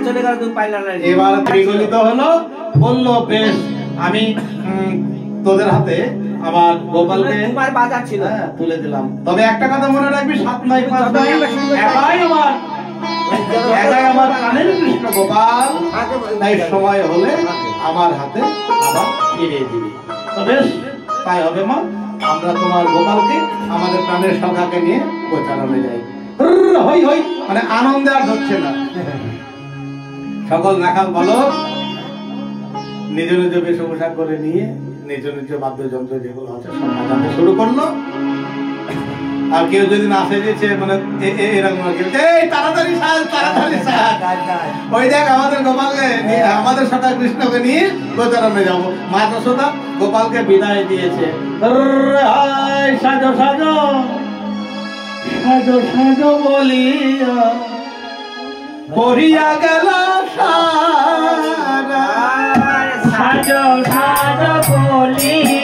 চলে গেল, তুমি পাইলা না। এবার বিগলিত হলো, বললো বেশ আমি তোদের হাতে আমার গোপালকে তোমার বাজার ছিল তুলে দিলাম। তবে একটা কথা মনে রাখবি, 7 নাই 5 নাই, একাই আমার প্রাণের কৃষ্ণ গোপাল, তাই সময় হলে আমার হাতে আবার ফিরিয়ে দিবি। তো বেশ তাই হবে মা, আমরা তোমার গোপালকে আমাদের প্রাণের সখাকে নিয়ে গোচারণে যাই। হই হই মানে আনন্দে আর ধরছে না। সকল রাখাল বলো নিজ নিজ বেশভূষা করে নিয়ে নিজ নিজ বাদ্যযন্ত্র যেগুলো আছে সব বাজাতে শুরু করলো। আর কেউ যদি না সেজেছে মানে এরকম তাড়াতাড়ি সাজ, তাড়াতাড়ি সাজ, ওই দেখ আমাদের গোপালকে আমাদের সখা কৃষ্ণকে নিয়ে গোচারণে যাবো। মা যশোদা গোপালকে বিদায় দিয়েছে। সাজো সাজো সাজো সাজো বলিয়া পড়িয়া গেল সাজো সাজো বলিয়া